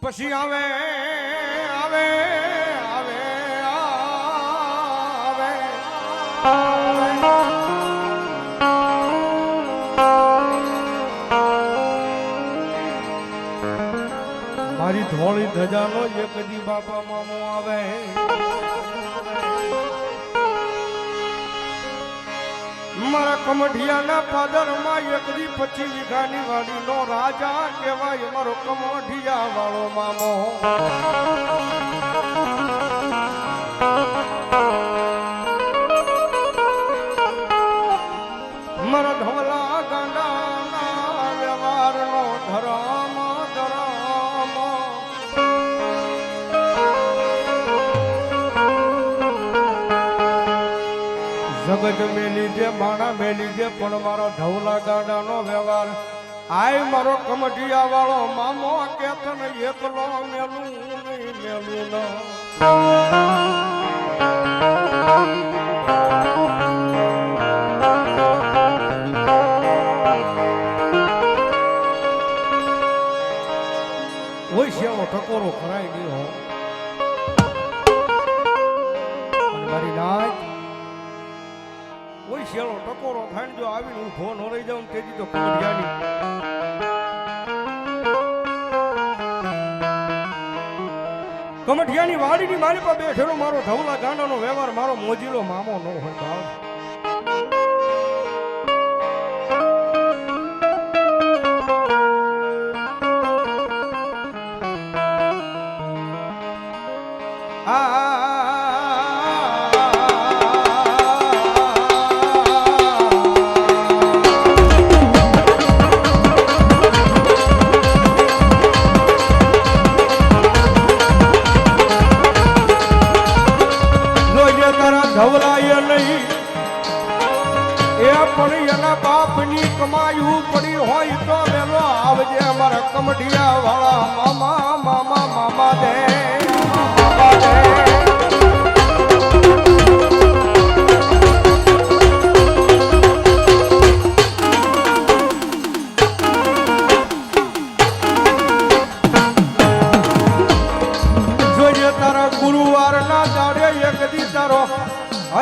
પછી આવે આવે આવે આવે મારી ધોળી ધજાનો એક દી બાપા મામો આવે મારા કમઢિયાના પાદરમાં એક દી 25 વીઘાની વાડીનો રાજા કહેવાય મારો કમઢિયા વાળો મામો મારા ધવલા ગાંડાના વ્યવહારનો ધરમ ધરમ જગત મેલી દે માણા મેલી દે પણ મારો ધવલા ગાંડાનો વ્યવહાર આય મારો કમઢિયા વાળો મામો કે તને એકલો મેલું નહીં મેલું ના ઓય શેવો ટકોરો કરાય નહીં હો મારી નાચ ઓય શેલો ટકોરો થાય જો આવીને ઊભો ન રહી જાઉં તેજી તો કમઢિયાની કમઢિયાની વાડીની મારી પાસે બેઠેલો મારો ધવલા ગાંડાનો વ્યવહાર મારો મોજીલો મામો ન હોય બાપ ધવલાય નહીં એ પણ એના બાપની કમાયું પડી હોય તો વેલો આવજે અમારા કમઢિયા વાળા મામા મામા મામા દે મામા દે જોઈએ તારા ગુરુવારના દાડે એક દી તારો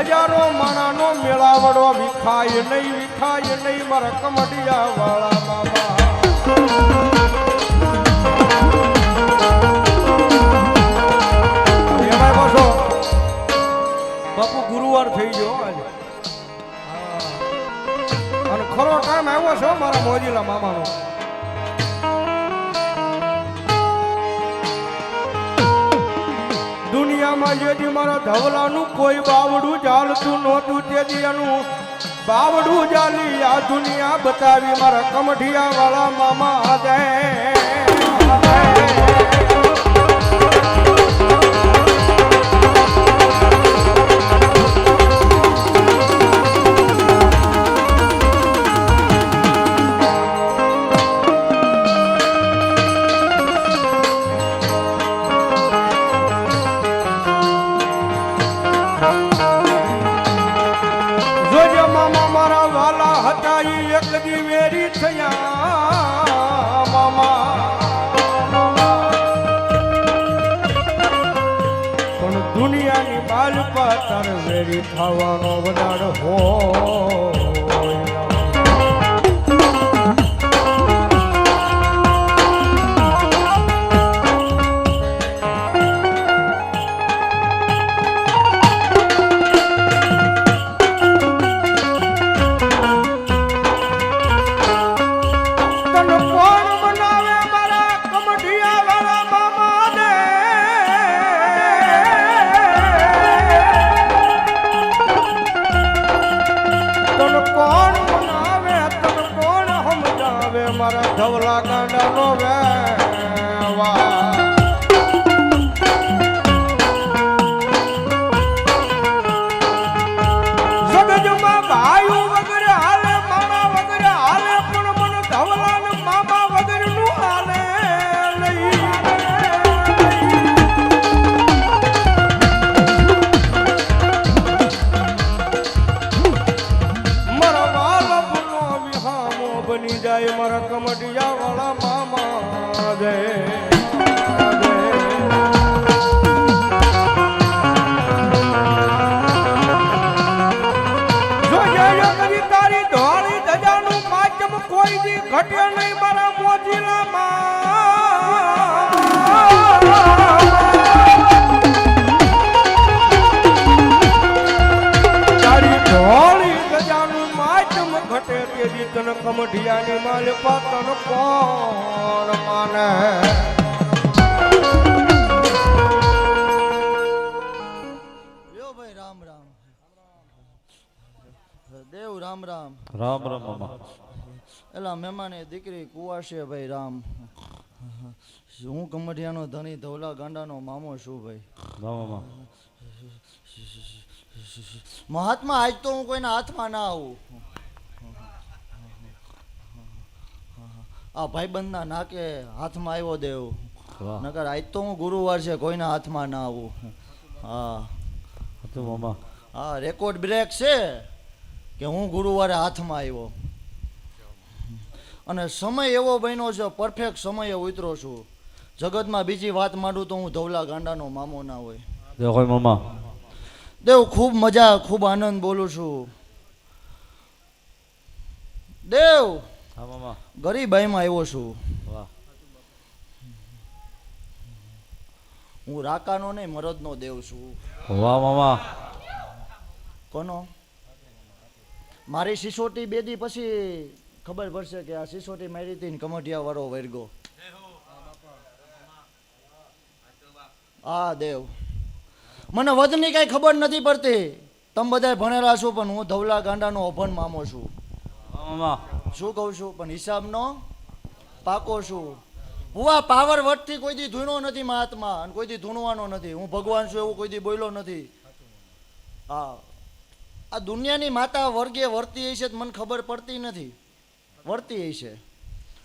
હજારો માણાનો મેળાવડો વિખાય નહીં મારા કમઢિયા વાળા મામા એમાં પાછો બાપુ ગુરુવાર થઈ ગયો આજે અને ખરો ટાઈમ આવ્યો છે મારા મોજીલા મામાનો દુનિયામાં જેથી મારા ધવલાનું કોઈ બાવડું ચાલતું નહોતું તેથી એનું બાવડું ચાલી આ દુનિયા બતાવી મારા કમઢિયા વાળા મામા દે એક દી વેરી થયા મામા પણ દુનિયાની બાલ પાતર વેરી થવાનો વધારે હોય મારા ધવલા ગાંડાનો વ્યવહાર જગજમાં ભાઈ વગર હાલે મામા વગર હાલે પણ મને ધવલા ને મામા વગર નું હાલે મારા વાલા બની જાય મારા કમઢિયા વાળા મામા દે ઘટે નહીં મારા મોજીલામાં તારી ઢોળી ગજાનું માચમ ઘટે તેજી તન કમઢિયાની માલ પાતન કોણ માને દેવ રામ રામ રામ રામ મામા એલા મહેમાને દીકરી કુવાશે ભાઈ રામ હું કમઢિયાનો ધણી ધવલા ગાંડાનો મામો છું ભાઈ મામા મહાત્મા આજ તો હું કોઈના હાથમાં ના આવું આ ભાઈબંધના નાકે હાથમાં આવ્યો દેવ નકર આજ તો હું ગુરુવાર છે કોઈના હાથમાં ના આવું હા તો મામા હા રેકોર્ડ બ્રેક છે કે હું ગુરુવારે હાથમાં આવ્યો અને સમય એવો બન્યો છે પરફેક્ટ સમયે ઉતરો છું જગતમાં બીજી વાત માંડું તો હું ધવલા ગાંડાનો મામો ના હોય દેવ મામા દેવ ખૂબ મજા ખૂબ આનંદ બોલું છું દેવ હા મામા ગરીબાઈમાં આવ્યો છું વાહ હું રાકાનો નહીં મરદનો દેવ છું વાહ મામા કોનો મારી સિસોટી બે દી પછી ખબર પડશે કે આ સિસોટી મારી હતી ને કમઢિયા વાળો વર્ગો હા દેવ મને વધની કઈ ખબર નથી પડતી તમે બધા ભણેલા છો પણ હું ધવલા ગાંડાનો અભણ મામો છું મામા શું કહું છું પણ હિસાબનો પાકો છું હું આ પાવર વટથી કોઈ દી ધૂણો નથી મહાત્મા અને કોઈ દી ધૂણવાનો નથી હું ભગવાન છું એવું કોઈ દી બોલ્યો નથી હા આ દુનિયાની માતા વર્ગે વર્તી હશે મને ખબર પડતી નથી વર્તી હશે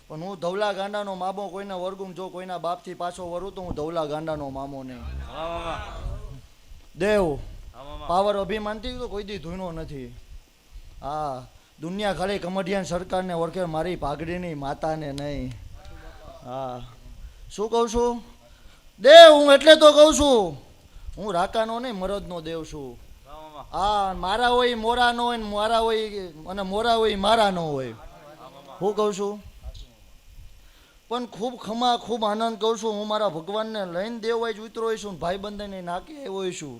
પણ હું ધવલા ગાંડાનો મામો કોઈના વર્ગું જો કોઈના બાપથી પાછો વરું તો હું ધવલા ગાંડાનો મામો નહીં દેવ પાવર અભિમાનથી તો કોઈ દી ધૂણો નથી હા દુનિયા ખાલી કમઢિયાન સરકારને ઓળખે મારી પાઘડીની માતાને નહીં હા શું કહું છું દેવ હું એટલે તો કહું છું હું રાકાનો નહીં મરદનો દેવ છું હા મારા હોય મોરા નો હોય મારા હોય અને મોરા હોય મારા નો હોય હું કહું છું પણ ખૂબ ખમા ખૂબ આનંદ કહું છું હું મારા ભગવાનને લઈને દેવાય જ ઉતરો છું ભાઈ બંધને નાકે આવ્યો છું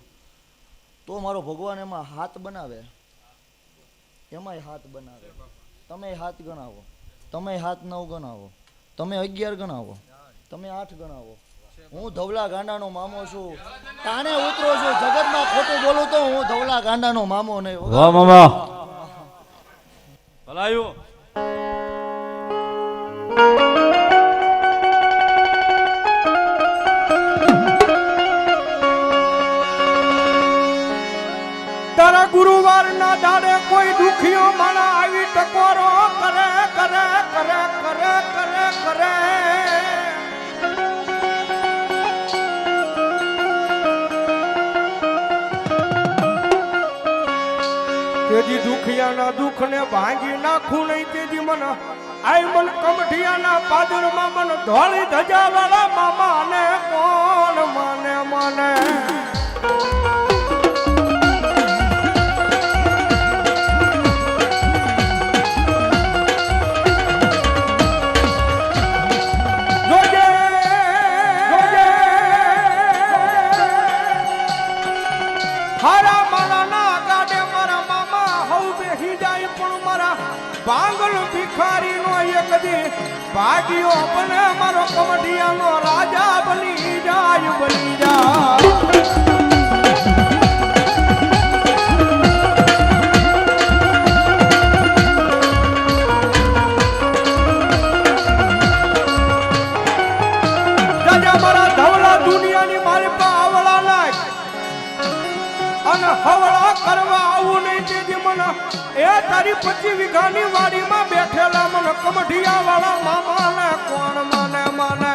તો મારો ભગવાન એમાં હાથ બનાવે એમાંય હાથ બનાવે તમે હાથ ગણાવો તમે હાથ 9 ગણાવો તમે 11 ગણાવો તમે 8 ગણાવો હું ધવલા ગાંડાનો મામો છું તાણે ઉતરો છું જગતમાં ખોટું બોલું તો હું ધવલા ગાંડાનો મામો નહીં વાહ મામા ભલાયું તારા ગુરુવારના દાડે કોઈ દુખીઓ માણા આવી ટકોરો કરે કરે કરે કરે કરે કરે તેજી દુખિયાના દુઃખને ભાંગી નાખું નહીં તેજી મન આઈ મન કમઠિયાના પાદરમાં મન ધોળી ધજા વાળા મામા ને કોણ માને માને પાગલ ભિખારી નો એક દી ભાગ્યો બને મારો કમઢિયાનો રાજા બની જાય બની જાય રાજા મારા ધવલા દુનિયાની મારી પા આવળા નાખ અને હવળા કરવા આવું નહીં તેજી મને એ તારી 25 વીઘાની વાડીમાં બેઠેલા મને કમઢિયા વાળા મામા ને કોણ માને માને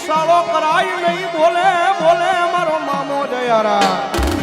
સાળો કરાય નહીં બોલે બોલે મારો મામો જયારા